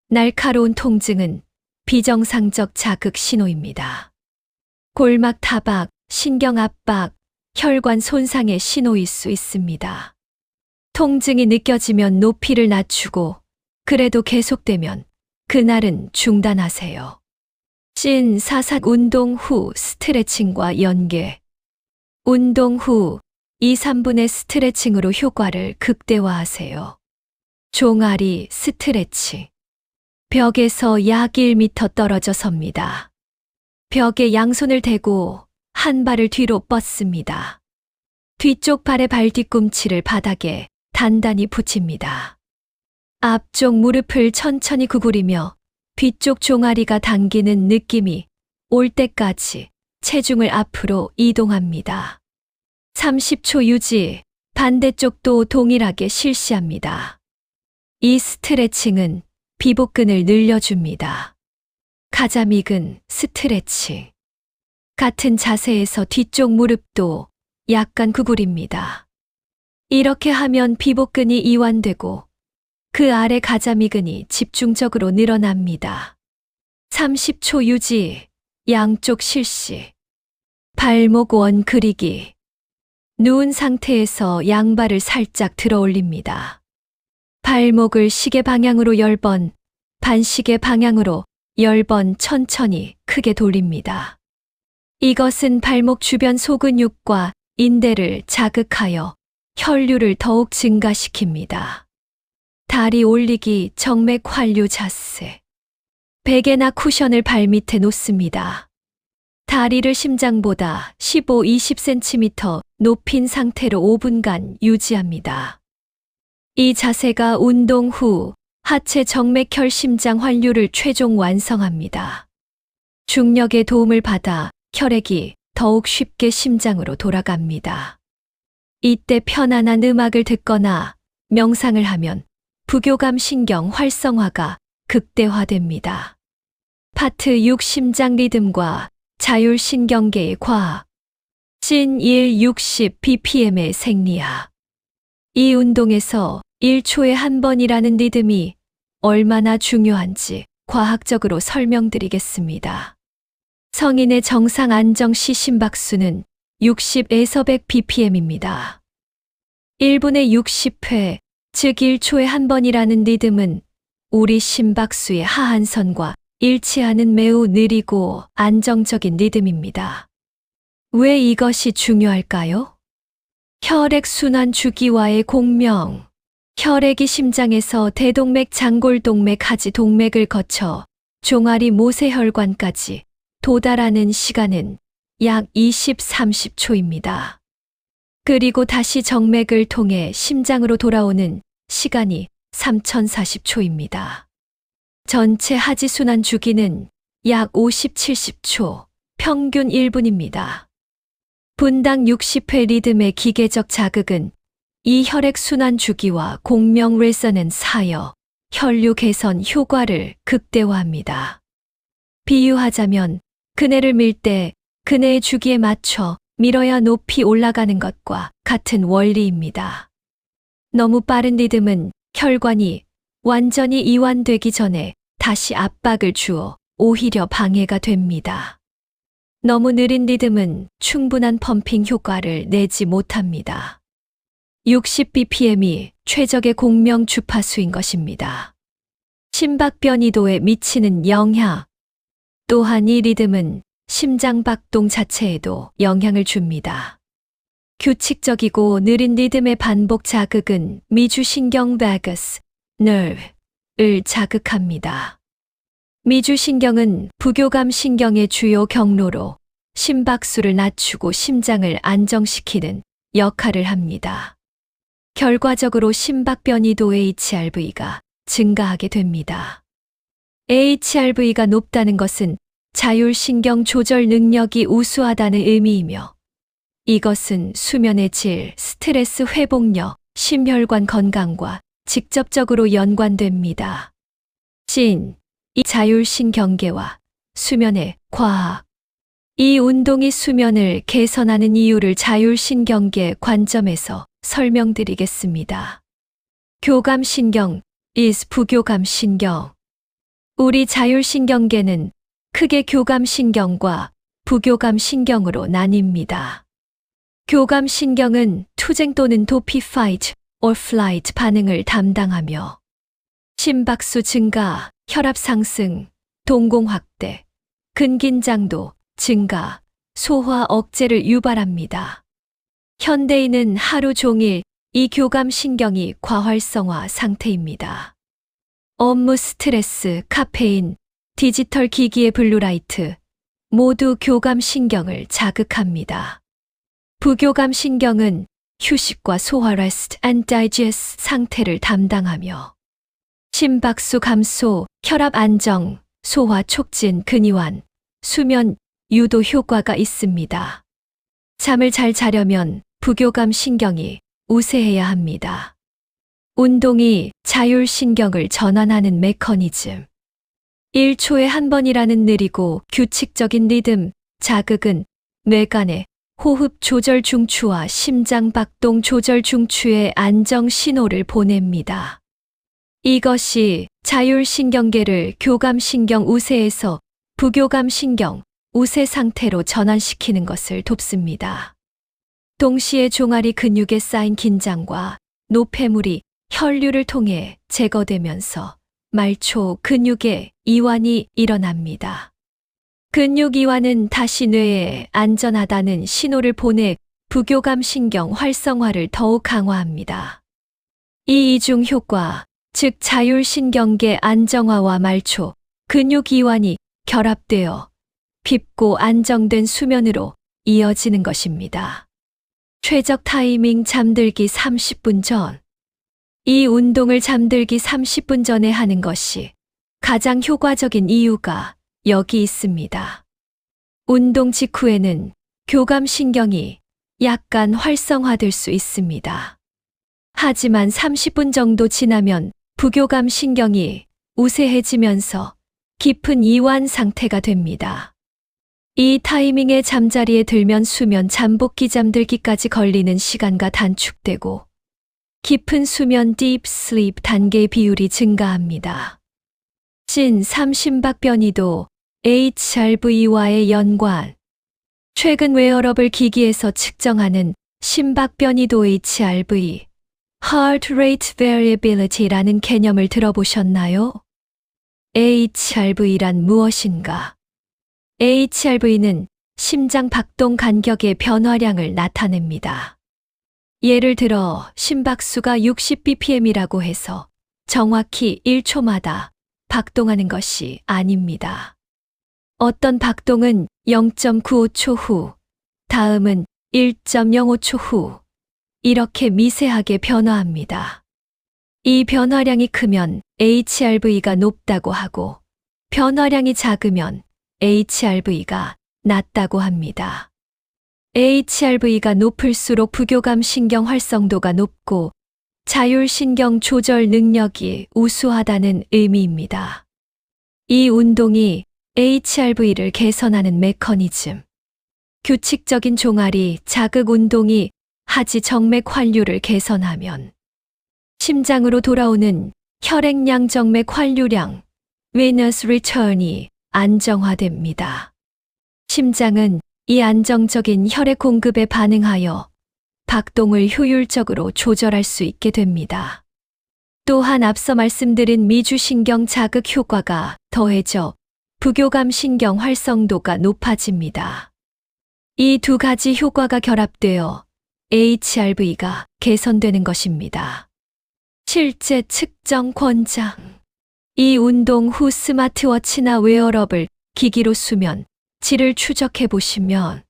날카로운 통증은 비정상적 자극 신호입니다. 골막 타박, 신경 압박, 혈관 손상의 신호일 수 있습니다. 통증이 느껴지면 높이를 낮추고 그래도 계속되면 그날은 중단하세요. 사삭 운동 후 스트레칭과 연계. 운동 후 2~3분의 스트레칭으로 효과를 극대화하세요. 종아리 스트레칭. 벽에서 약 1m 떨어져 섭니다. 벽에 양손을 대고 한 발을 뒤로 뻗습니다. 뒤쪽 발의 발 뒤꿈치를 바닥에 단단히 붙입니다. 앞쪽 무릎을 천천히 구부리며 뒤쪽 종아리가 당기는 느낌이 올 때까지 체중을 앞으로 이동합니다. 30초 유지, 반대쪽도 동일하게 실시합니다. 이 스트레칭은 비복근을 늘려줍니다. 가자미근 스트레칭. 같은 자세에서 뒤쪽 무릎도 약간 구부립니다. 이렇게 하면 비복근이 이완되고 그 아래 가자미근이 집중적으로 늘어납니다. 30초 유지, 양쪽 실시. 발목 원 그리기. 누운 상태에서 양발을 살짝 들어 올립니다. 발목을 시계 방향으로 10번, 반시계 방향으로 10번 천천히 크게 돌립니다. 이것은 발목 주변 소근육과 인대를 자극하여 혈류를 더욱 증가시킵니다. 다리 올리기 정맥 활류 자세. 베개나 쿠션을 발밑에 놓습니다. 다리를 심장보다 15-20cm 높인 상태로 5분간 유지합니다. 이 자세가 운동 후 하체 정맥혈 심장 활류를 최종 완성합니다. 중력의 도움을 받아 혈액이 더욱 쉽게 심장으로 돌아갑니다. 이때 편안한 음악을 듣거나 명상을 하면 부교감 신경 활성화가 극대화됩니다. 파트 6 심장 리듬과 자율신경계의 과학. 신 1 60 bpm의 생리학. 이 운동에서 1초에 한 번이라는 리듬이 얼마나 중요한지 과학적으로 설명드리겠습니다. 성인의 정상 안정 시 심박수는 60에서 100 bpm입니다. 1분에 60회, 즉 1초에 한 번이라는 리듬은 우리 심박수의 하한선과 일치하는 매우 느리고 안정적인 리듬입니다. 왜 이것이 중요할까요? 혈액순환 주기와의 공명. 혈액이 심장에서 대동맥, 장골동맥, 하지동맥을 거쳐 종아리 모세혈관까지 도달하는 시간은 약 20-30초입니다. 그리고 다시 정맥을 통해 심장으로 돌아오는 시간이 3040초입니다. 전체 하지순환 주기는 약 50-70초, 평균 1분입니다. 분당 60회 리듬의 기계적 자극은 이 혈액순환 주기와 공명 레서넌스 하여 혈류 개선 효과를 극대화합니다. 비유하자면 그네를 밀 때 그네의 주기에 맞춰 밀어야 높이 올라가는 것과 같은 원리입니다. 너무 빠른 리듬은 혈관이 완전히 이완되기 전에 다시 압박을 주어 오히려 방해가 됩니다. 너무 느린 리듬은 충분한 펌핑 효과를 내지 못합니다. 60 bpm이 최적의 공명 주파수인 것입니다. 심박 변이도에 미치는 영향. 또한 이 리듬은 심장 박동 자체에도 영향을 줍니다. 규칙적이고 느린 리듬의 반복 자극은 미주신경 vagus nerve를 자극합니다. 미주신경은 부교감 신경의 주요 경로로 심박수를 낮추고 심장을 안정시키는 역할을 합니다. 결과적으로 심박 변이도 HRV가 증가하게 됩니다. HRV가 높다는 것은 자율신경 조절 능력이 우수하다는 의미이며 이것은 수면의 질, 스트레스 회복력, 심혈관 건강과 직접적으로 연관됩니다. 이 자율신경계와 수면의 과학. 이 운동이 수면을 개선하는 이유를 자율신경계 관점에서 설명드리겠습니다. 교감신경 is 부교감신경. 우리 자율신경계는 크게 교감신경과 부교감신경으로 나뉩니다. 교감신경은 투쟁 또는 도피 fight or flight 반응을 담당하며 심박수 증가, 혈압 상승, 동공 확대, 근긴장도 증가, 소화 억제를 유발합니다. 현대인은 하루 종일 이 교감신경이 과활성화 상태입니다. 업무 스트레스, 카페인, 디지털 기기의 블루라이트 모두 교감신경을 자극합니다. 부교감신경은 휴식과 소화 rest and digest 상태를 담당하며 심박수 감소, 혈압 안정, 소화 촉진, 근이완, 수면 유도 효과가 있습니다. 잠을 잘 자려면 부교감신경이 우세해야 합니다. 운동이 자율신경을 전환하는 메커니즘. 1초에 한 번이라는 느리고 규칙적인 리듬, 자극은 뇌간의 호흡 조절 중추와 심장 박동 조절 중추에 안정 신호를 보냅니다. 이것이 자율신경계를 교감신경 우세에서 부교감신경 우세 상태로 전환시키는 것을 돕습니다. 동시에 종아리 근육에 쌓인 긴장과 노폐물이 혈류를 통해 제거되면서 말초 근육의 이완이 일어납니다. 근육 이완은 다시 뇌에 안전하다는 신호를 보내 부교감신경 활성화를 더욱 강화합니다. 이 이중 효과, 즉 자율신경계 안정화와 말초, 근육 이완이 결합되어 깊고 안정된 수면으로 이어지는 것입니다. 최적 타이밍 잠들기 30분 전. 이 운동을 잠들기 30분 전에 하는 것이 가장 효과적인 이유가 여기 있습니다. 운동 직후에는 교감신경이 약간 활성화될 수 있습니다. 하지만 30분 정도 지나면 부교감신경이 우세해지면서 깊은 이완 상태가 됩니다. 이 타이밍에 잠자리에 들면 수면 잠복기 잠들기까지 걸리는 시간과 단축되고 깊은 수면 deep sleep 단계의 비율이 증가합니다. 진3 심박변이도 HRV와의 연관. 최근 웨어러블 기기에서 측정하는 심박변이도 HRV, Heart Rate Variability라는 개념을 들어보셨나요? HRV란 무엇인가? HRV는 심장 박동 간격의 변화량을 나타냅니다. 예를 들어 심박수가 60bpm이라고 해서 정확히 1초마다 박동하는 것이 아닙니다. 어떤 박동은 0.95초 후, 다음은 1.05초 후, 이렇게 미세하게 변화합니다. 이 변화량이 크면 HRV가 높다고 하고, 변화량이 작으면 HRV가 낮다고 합니다. HRV가 높을수록 부교감 신경 활성도가 높고 자율신경 조절 능력이 우수하다는 의미입니다. 이 운동이 HRV를 개선하는 메커니즘. 규칙적인 종아리 자극 운동이 하지 정맥 환류를 개선하면 심장으로 돌아오는 혈액량 정맥 환류량, venous return이 안정화됩니다. 심장은 이 안정적인 혈액 공급에 반응하여 박동을 효율적으로 조절할 수 있게 됩니다. 또한 앞서 말씀드린 미주신경 자극 효과가 더해져 부교감 신경 활성도가 높아집니다. 이 두 가지 효과가 결합되어 HRV가 개선되는 것입니다. 실제 측정 권장. 이 운동 후 스마트워치나 웨어러블 기기로 수면 질을 추적해 보시면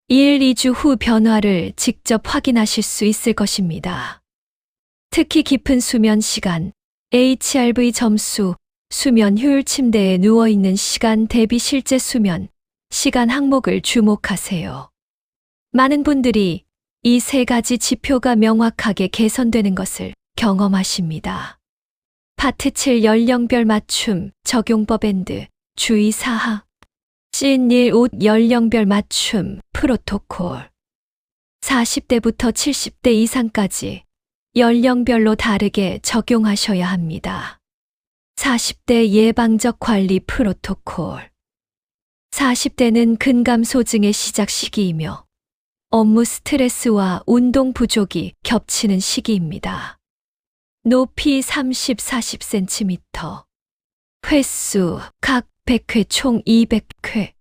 1, 2주 후 변화를 직접 확인하실 수 있을 것입니다. 특히 깊은 수면 시간, HRV 점수, 수면 효율 침대에 누워있는 시간 대비 실제 수면, 시간 항목을 주목하세요. 많은 분들이 이 세 가지 지표가 명확하게 개선되는 것을 경험하십니다. 파트 7 연령별 맞춤 적용법 앤드 주의사항. 씬 1 옷 연령별 맞춤 프로토콜. 40대부터 70대 이상까지 연령별로 다르게 적용하셔야 합니다. 40대 예방적 관리 프로토콜. 40대는 근감소증의 시작 시기이며 업무 스트레스와 운동 부족이 겹치는 시기입니다. 높이 30, 40cm. 횟수 각 100회 총 200회.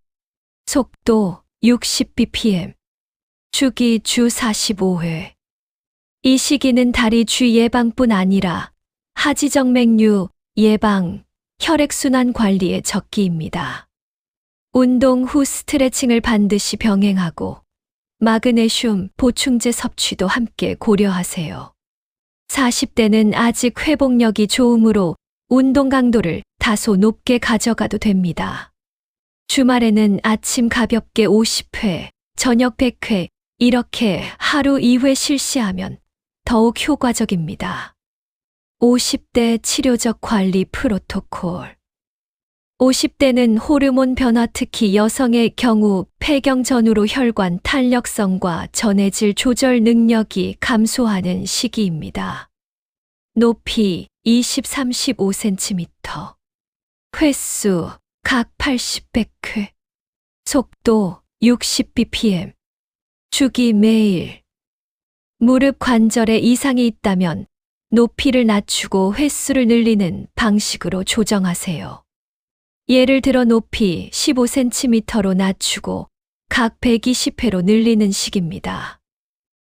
속도 60bpm. 주기 주 45회. 이 시기는 다리 주 예방뿐 아니라 하지정맥류 예방, 혈액순환 관리의 적기입니다. 운동 후 스트레칭을 반드시 병행하고 마그네슘 보충제 섭취도 함께 고려하세요. 40대는 아직 회복력이 좋으므로 운동 강도를 다소 높게 가져가도 됩니다. 주말에는 아침 가볍게 50회, 저녁 100회 이렇게 하루 2회 실시하면 더욱 효과적입니다. 50대 치료적 관리 프로토콜. 50대는 호르몬 변화, 특히 여성의 경우 폐경 전후로 혈관 탄력성과 전해질 조절 능력이 감소하는 시기입니다. 높이 20-35cm, 횟수 각 80-100회, 속도 60bpm, 주기 매일. 무릎 관절에 이상이 있다면 높이를 낮추고 횟수를 늘리는 방식으로 조정하세요. 예를 들어 높이 15cm로 낮추고 각 120회로 늘리는 식입니다.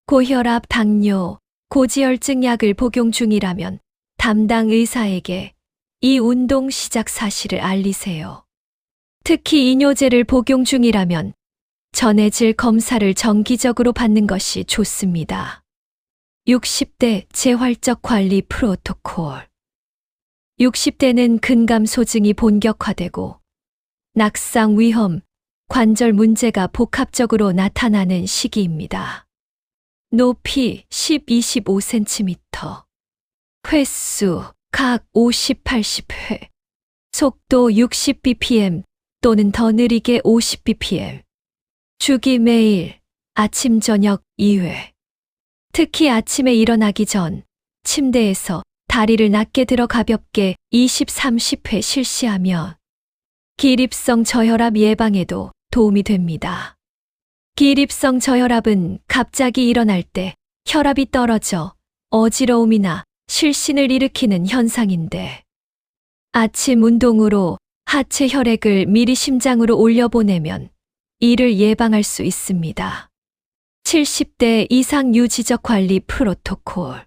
고혈압, 당뇨, 고지혈증 약을 복용 중이라면 담당 의사에게 이 운동 시작 사실을 알리세요. 특히 이뇨제를 복용 중이라면 전해질 검사를 정기적으로 받는 것이 좋습니다. 60대 재활적 관리 프로토콜. 60대는 근감 소증이 본격화되고 낙상 위험, 관절 문제가 복합적으로 나타나는 시기입니다. 높이 10-25cm, 횟수 각 50-80회, 속도 60bpm 또는 더 느리게 50bpm, 주기 매일 아침 저녁 2회. 특히 아침에 일어나기 전 침대에서 다리를 낮게 들어 가볍게 20-30회 실시하면 기립성 저혈압 예방에도 도움이 됩니다. 기립성 저혈압은 갑자기 일어날 때 혈압이 떨어져 어지러움이나 실신을 일으키는 현상인데, 아침 운동으로 하체 혈액을 미리 심장으로 올려보내면 이를 예방할 수 있습니다. 70대 이상 유지적 관리 프로토콜.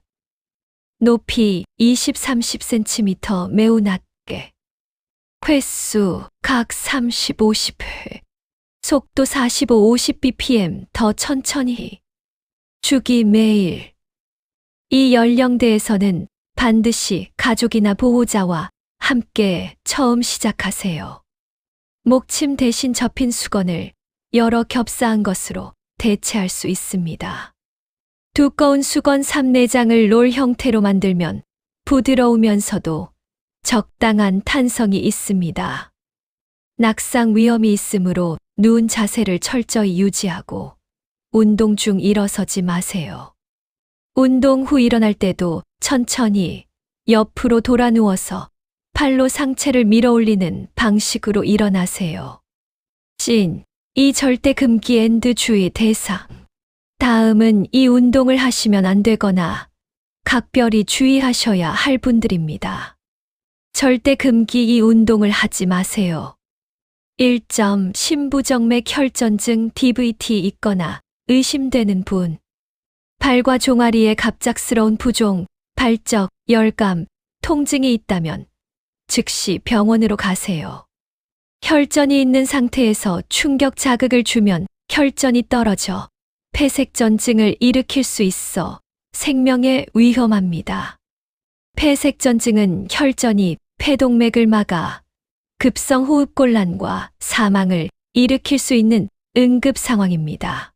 높이 20-30cm 매우 낮게, 횟수 각 30-50회, 속도 45-50bpm 더 천천히, 주기 매일. 이 연령대에서는 반드시 가족이나 보호자와 함께 처음 시작하세요. 목침 대신 접힌 수건을 여러 겹사한 것으로 대체할 수 있습니다. 두꺼운 수건 3-4장을 롤 형태로 만들면 부드러우면서도 적당한 탄성이 있습니다. 낙상 위험이 있으므로 누운 자세를 철저히 유지하고 운동 중 일어서지 마세요. 운동 후 일어날 때도 천천히 옆으로 돌아 누워서 팔로 상체를 밀어 올리는 방식으로 일어나세요. 이 절대 금기 앤드 주의 대상. 다음은 이 운동을 하시면 안 되거나 각별히 주의하셔야 할 분들입니다. 절대 금기 이 운동을 하지 마세요. 1점 심부정맥 혈전증 DVT 있거나 의심되는 분, 발과 종아리에 갑작스러운 부종, 발적, 열감, 통증이 있다면 즉시 병원으로 가세요. 혈전이 있는 상태에서 충격 자극을 주면 혈전이 떨어져 폐색전증을 일으킬 수 있어 생명에 위험합니다. 폐색전증은 혈전이 폐동맥을 막아 급성 호흡곤란과 사망을 일으킬 수 있는 응급 상황입니다.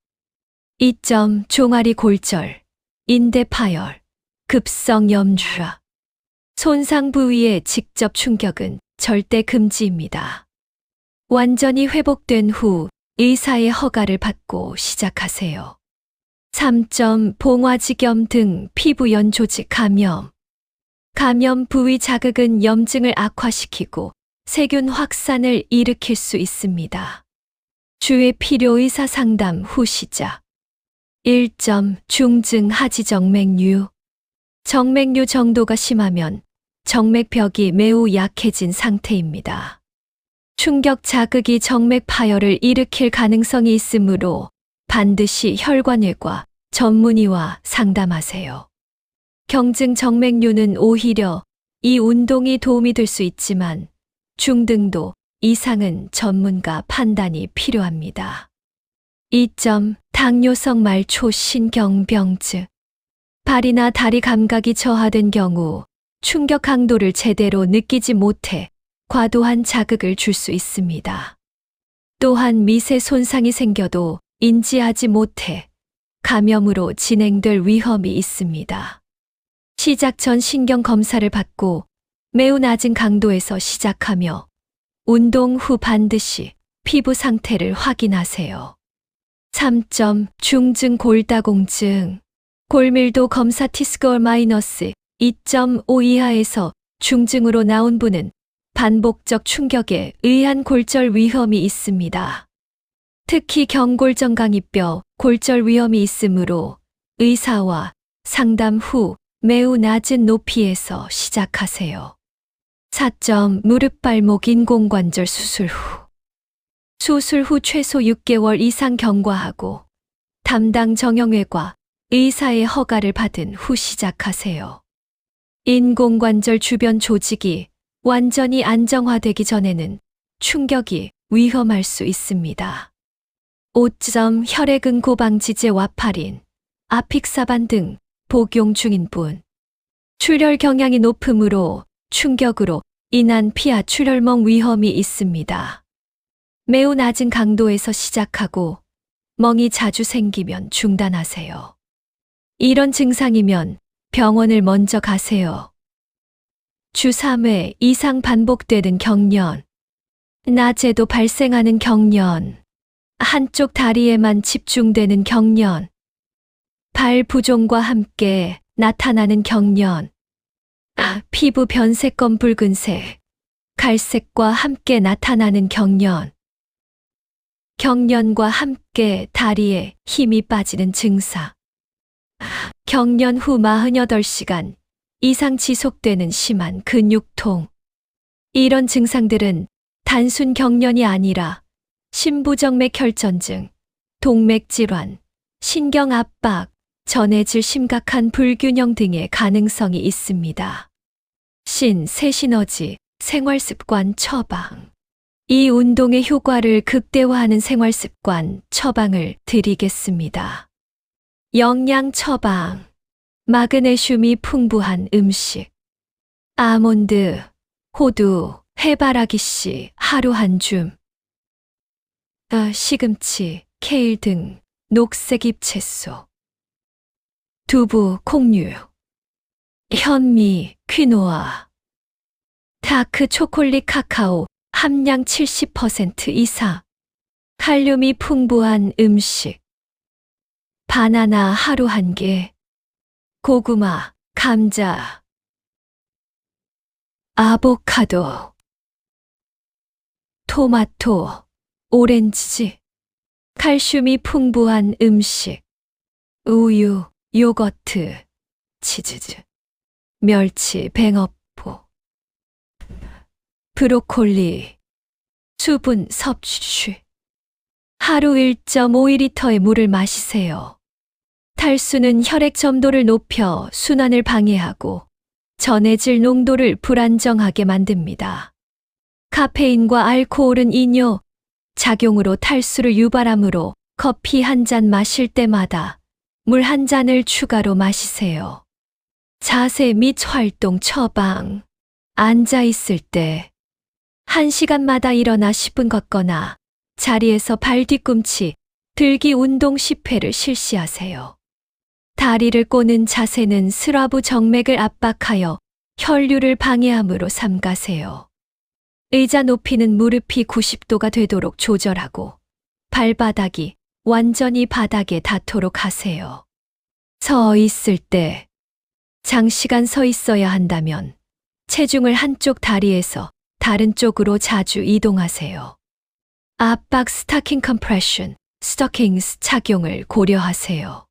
2점 종아리 골절, 인대 파열, 급성 염좌. 손상 부위의 직접 충격은 절대 금지입니다. 완전히 회복된 후 의사의 허가를 받고 시작하세요. 3점 봉화지겸 등 피부연 조직 감염. 감염 부위 자극은 염증을 악화시키고 세균 확산을 일으킬 수 있습니다. 주의 필요 의사 상담 후 시작. 1점 중증 하지정맥류. 정맥류 정도가 심하면 정맥벽이 매우 약해진 상태입니다. 충격 자극이 정맥 파열을 일으킬 가능성이 있으므로 반드시 혈관외과 전문의와 상담하세요. 경증 정맥류는 오히려 이 운동이 도움이 될 수 있지만 중등도 이상은 전문가 판단이 필요합니다. 2점 당뇨성 말초 신경병증. 발이나 다리 감각이 저하된 경우 충격 강도를 제대로 느끼지 못해 과도한 자극을 줄 수 있습니다. 또한 미세 손상이 생겨도 인지하지 못해 감염으로 진행될 위험이 있습니다. 시작 전 신경 검사를 받고 매우 낮은 강도에서 시작하며 운동 후 반드시 피부 상태를 확인하세요. 3점 중증 골다공증 골밀도 검사 T스코어 -2.5 이하에서 중증으로 나온 분은 반복적 충격에 의한 골절 위험이 있습니다. 특히 경골정강이뼈 골절 위험이 있으므로 의사와 상담 후 매우 낮은 높이에서 시작하세요. 4점 무릎 발목 인공관절 수술 후 수술 후 최소 6개월 이상 경과하고 담당 정형외과 의사의 허가를 받은 후 시작하세요. 인공관절 주변 조직이 완전히 안정화되기 전에는 충격이 위험할 수 있습니다. 5점 혈액은 고방지제 와파린, 아픽사반 등 복용 중인 분. 출혈 경향이 높으므로 충격으로 인한 피하 출혈멍 위험이 있습니다. 매우 낮은 강도에서 시작하고 멍이 자주 생기면 중단하세요. 이런 증상이면 병원을 먼저 가세요. 주 3회 이상 반복되는 경련, 낮에도 발생하는 경련, 한쪽 다리에만 집중되는 경련, 발 부종과 함께 나타나는 경련, 피부 변색검 붉은색, 갈색과 함께 나타나는 경련, 경련과 함께 다리에 힘이 빠지는 증상, 경련 후 48시간 이상 지속되는 심한 근육통. 이런 증상들은 단순 경련이 아니라 심부정맥 혈전증, 동맥질환, 신경압박, 전해질 심각한 불균형 등의 가능성이 있습니다. 새 시너지, 생활습관 처방. 이 운동의 효과를 극대화하는 생활습관 처방을 드리겠습니다. 영양 처방. 마그네슘이 풍부한 음식. 아몬드, 호두, 해바라기씨 하루 한 줌. 시금치, 케일 등 녹색 잎채소. 두부, 콩류. 현미, 퀴노아. 다크 초콜릿 카카오 함량 70% 이상. 칼륨이 풍부한 음식. 바나나 하루 한 개. 고구마, 감자, 아보카도, 토마토, 오렌지, 칼슘이 풍부한 음식, 우유, 요거트, 치즈, 멸치, 뱅어포, 브로콜리, 수분 섭취. 하루 1.5리터의 물을 마시세요. 탈수는 혈액 점도를 높여 순환을 방해하고 전해질 농도를 불안정하게 만듭니다. 카페인과 알코올은 이뇨 작용으로 탈수를 유발하므로 커피 한 잔 마실 때마다 물 한 잔을 추가로 마시세요. 자세 및 활동 처방. 앉아 있을 때 1시간마다 일어나 10분 걷거나 자리에서 발 뒤꿈치 들기 운동 10회를 실시하세요. 다리를 꼬는 자세는 스라브 정맥을 압박하여 혈류를 방해함으로 삼가세요. 의자 높이는 무릎이 90도가 되도록 조절하고 발바닥이 완전히 바닥에 닿도록 하세요. 서 있을 때 장시간 서 있어야 한다면 체중을 한쪽 다리에서 다른 쪽으로 자주 이동하세요. 압박 스타킹 컴프레션, 스토킹스 착용을 고려하세요.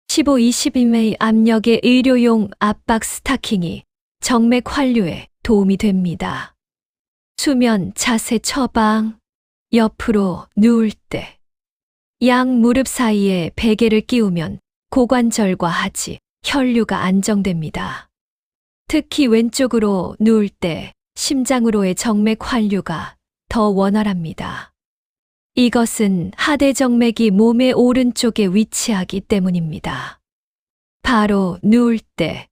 15-20mm 압력의 의료용 압박 스타킹이 정맥 환류에 도움이 됩니다. 수면 자세 처방. 옆으로 누울 때 양 무릎 사이에 베개를 끼우면 고관절과 하지, 혈류가 안정됩니다. 특히 왼쪽으로 누울 때 심장으로의 정맥 환류가 더 원활합니다. 이것은 하대정맥이 몸의 오른쪽에 위치하기 때문입니다. 바로 누울 때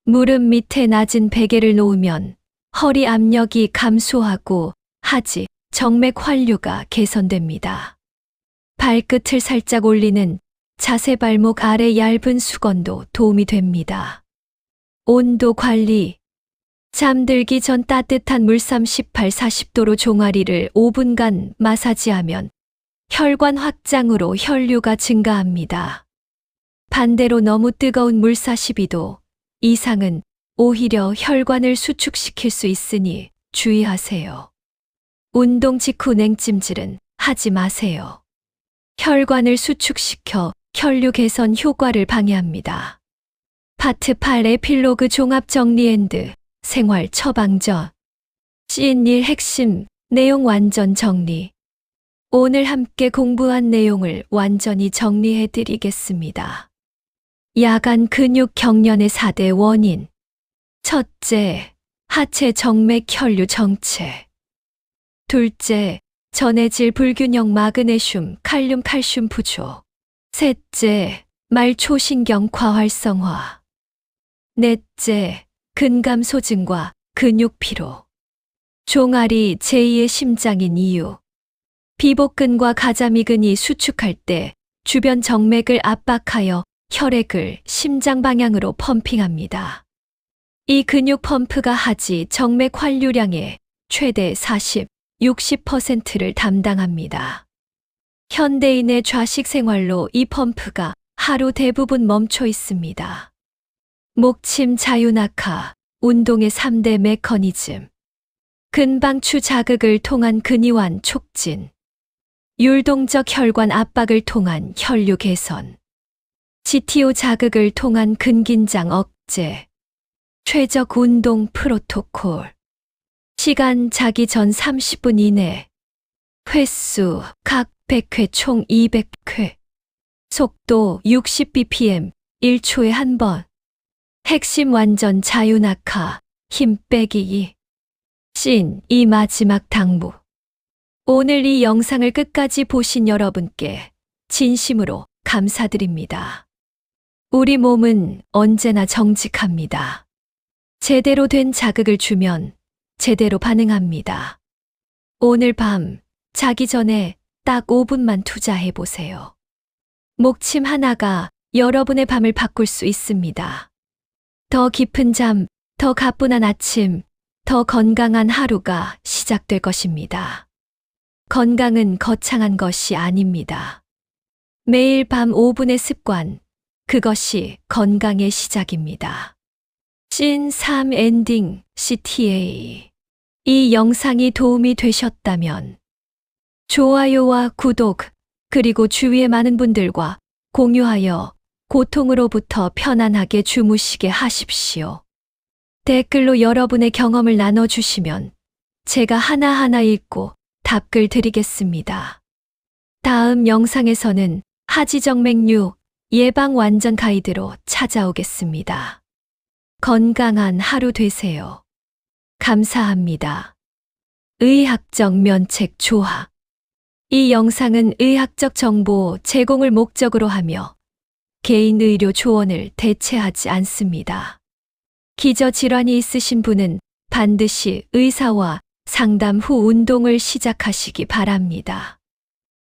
무릎 밑에 낮은 베개를 놓으면 허리 압력이 감소하고 하지, 정맥 환류가 개선됩니다. 발끝을 살짝 올리는 자세 발목 아래 얇은 수건도 도움이 됩니다. 온도 관리. 잠들기 전 따뜻한 물 38, 40도로 종아리를 5분간 마사지하면 혈관 확장으로 혈류가 증가합니다. 반대로 너무 뜨거운 물 42도 이상은 오히려 혈관을 수축시킬 수 있으니 주의하세요. 운동 직후 냉찜질은 하지 마세요. 혈관을 수축시켜 혈류 개선 효과를 방해합니다. 파트 8 에필로그 종합 정리 앤드 생활 처방전. C1 핵심 내용 완전 정리. 오늘 함께 공부한 내용을 완전히 정리해 드리겠습니다. 야간 근육 경련의 4대 원인. 첫째, 하체 정맥 혈류 정체. 둘째, 전해질 불균형 마그네슘, 칼륨, 칼슘 부족. 셋째, 말초신경 과활성화. 넷째, 근감 소진과 근육 피로. 종아리 제2의 심장인 이유. 비복근과 가자미근이 수축할 때 주변 정맥을 압박하여 혈액을 심장 방향으로 펌핑합니다. 이 근육 펌프가 하지 정맥 환류량의 최대 40, 60%를 담당합니다. 현대인의 좌식 생활로 이 펌프가 하루 대부분 멈춰 있습니다. 목침 자유낙하, 운동의 3대 메커니즘. 근방추 자극을 통한 근이완 촉진. 율동적 혈관 압박을 통한 혈류 개선. GTO 자극을 통한 근긴장 억제. 최적 운동 프로토콜. 시간 자기 전 30분 이내. 횟수 각 100회 총 200회. 속도 60bpm 1초에 한 번. 핵심 완전 자유낙하, 힘 빼기 2. 씬, 이 마지막 당부. 오늘 이 영상을 끝까지 보신 여러분께 진심으로 감사드립니다. 우리 몸은 언제나 정직합니다. 제대로 된 자극을 주면 제대로 반응합니다. 오늘 밤 자기 전에 딱 5분만 투자해 보세요. 목침 하나가 여러분의 밤을 바꿀 수 있습니다. 더 깊은 잠, 더 가뿐한 아침, 더 건강한 하루가 시작될 것입니다. 건강은 거창한 것이 아닙니다. 매일 밤 5분의 습관, 그것이 건강의 시작입니다. 씬 3 엔딩 CTA. 이 영상이 도움이 되셨다면 좋아요와 구독, 그리고 주위의 많은 분들과 공유하여 고통으로부터 편안하게 주무시게 하십시오. 댓글로 여러분의 경험을 나눠주시면 제가 하나하나 읽고 답글 드리겠습니다. 다음 영상에서는 하지정맥류 예방 완전 가이드로 찾아오겠습니다. 건강한 하루 되세요. 감사합니다. 의학적 면책 조합. 이 영상은 의학적 정보 제공을 목적으로 하며 개인 의료 조언을 대체하지 않습니다. 기저질환이 있으신 분은 반드시 의사와 상담 후 운동을 시작하시기 바랍니다.